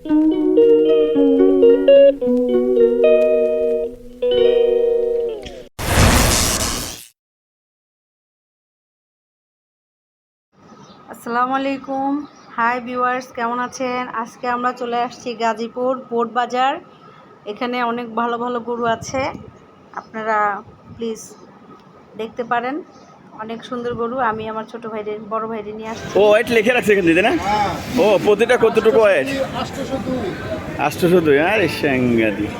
আসসালামু আলাইকুম, hi viewers, কেমন আছেন? আজকে আমরা চলে আসছি গাজীপুর বোট বাজার। এখানে অনেক ভালো ভালো গরু আছে, আপনারা প্লিজ দেখতে পারেন। অনেক সুন্দর গরু। আমি আমার ছোট ভাইদের বড় ভাইদের নিয়ে আসছি। ও ওয়েট লিখে রাখছে এখান দিদি না? ও প্রতিটা কতটুকু ওয়েট? 802। আরে সাংঘাতিক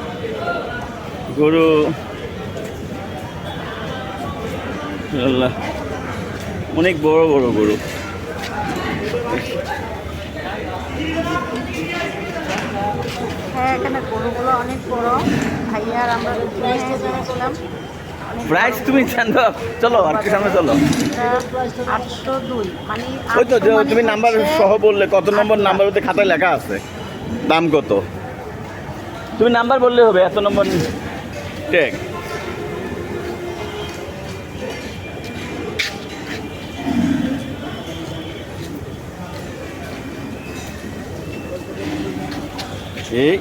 গরু। আল্লাহ, অনেক বড় বড় গরু। হ্যাঁ, এখানে গরুগুলো অনেক বড়। ভাইয়া আর আমরা গিয়েছিলাম। প্রাইস তুমি জানো? চলো আর কি সামনে চলো। 802, মানে ওই তো তুমি নাম্বার সহ বললে, কত নম্বর নাম্বার ওতে খাতায় লেখা আছে, দাম কত তুমি নাম্বার বললে হবে, এত নম্বর ট্যাগ। এই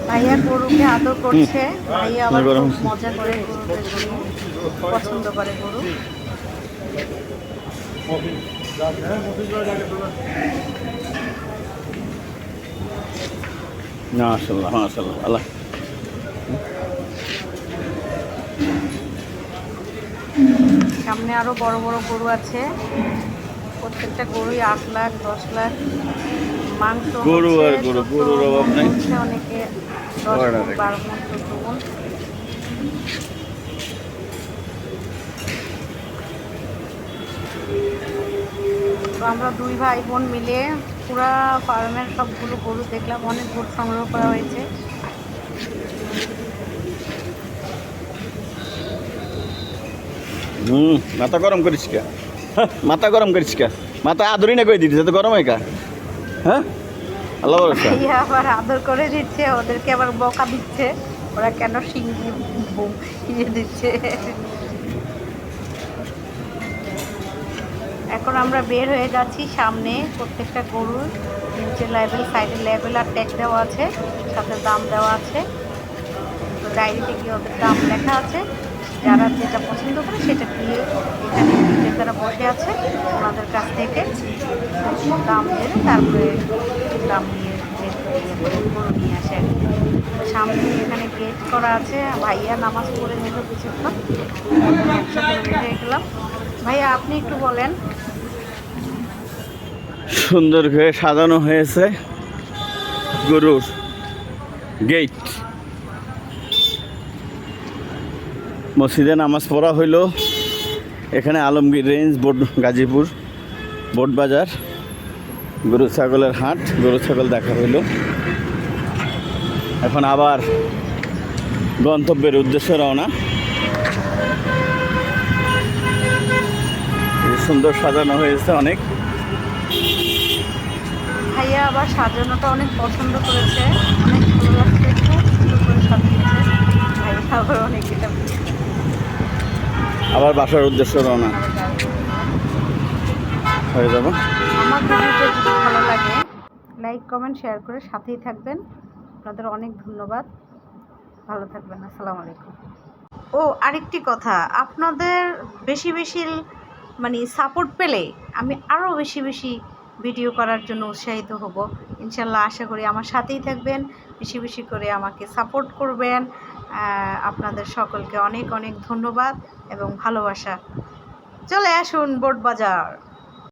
ভাইয়া গরুকে আদর করছে। ভাইয়া আবার খুব মজা করে গরুদের জন্য পছন্দ করে গরু। মাশাআল্লাহ মাশাআল্লাহ আল্লাহ। সামনে আরো বড় বড় গরু আছে। প্রত্যেকটা গরুই 8 লাখ 10 লাখ মাংস। গরু আর গরু, গরুর অভাব নাই। অনেকে 10 12 মণ 14 মণ। তো আমরা দুই ভাই বোন মিলে পুরা ফার্মের সবগুলো গরু দেখলাম। অনেক গরু সংগ্রহ করা হয়েছে। মাথা গরম করিস কা? মাথা গরম করিস কা? মাথা আদরি না করে দিতে তো গরম হয় কা? হ্যাঁ, আল্লাহ ভরসা। আবার আদর করে দিচ্ছে, ওদেরকে আবার বকা দিচ্ছে, ওরা কেন সিঙ্গি দিচ্ছে। এখন আমরা বের হয়ে যাচ্ছি সামনে। প্রত্যেকটা গরুর নিচে লেবেল, সাইডে লেবেল আর ট্যাগ দেওয়া আছে, সাথে দাম দেওয়া আছে। তো ডায়েরিতে গিয়ে ওদের দাম লেখা আছে। যারা যেটা পছন্দ করে সেটা দিয়ে এখানে বিক্রেতারা বসে আছে, ওনাদের কাছ থেকে দাম দিয়ে তারপরে দাম নিয়ে গরু নিয়ে আসে। সামনে এখানে গেট করা আছে। ভাইয়া নামাজ পড়ে নিল কিছুক্ষণ, একসাথে বের হয়ে গেলাম। ভাইয়া আপনি একটু বলেন। সুন্দর করে সাজানো হয়েছে গরুর গেট। মসজিদে নামাজ পড়া হইল। এখানে আলমগীর রেঞ্জ গাজীপুর বোট বাজার, গরু ছাগলের হাট। গরু ছাগল দেখা হইল। এখন আবার গন্তব্যের উদ্দেশ্যে রওনা। সুন্দর সাজানো হয়েছে অনেক। ভাইয়া আবার সাজানোটা অনেক পছন্দ করেছে, অনেক ভালো লাগছে, খুব সুন্দর করে সাজিয়েছে ভাইয়া। আবার অনেক এটা আবার বাসার উদ্দেশ্যে রওনা হয়ে যাব। আমার ভিডিওটা যদি ভালো লাগে লাইক কমেন্ট শেয়ার করে সাথেই থাকবেন। আপনাদের অনেক ধন্যবাদ। ভালো থাকবেন। আসসালামু আলাইকুম। ও আরেকটি কথা, আপনাদের বেশি বেশি মানে সাপোর্ট পেলে আমি আরও বেশি বেশি ভিডিও করার জন্য উৎসাহিত হব ইনশাল্লাহ। আশা করি আমার সাথেই থাকবেন, বেশি বেশি করে আমাকে সাপোর্ট করবেন। আপনাদের সকলকে অনেক অনেক ধন্যবাদ এবং ভালোবাসা। চলে আসুন বোট বাজার।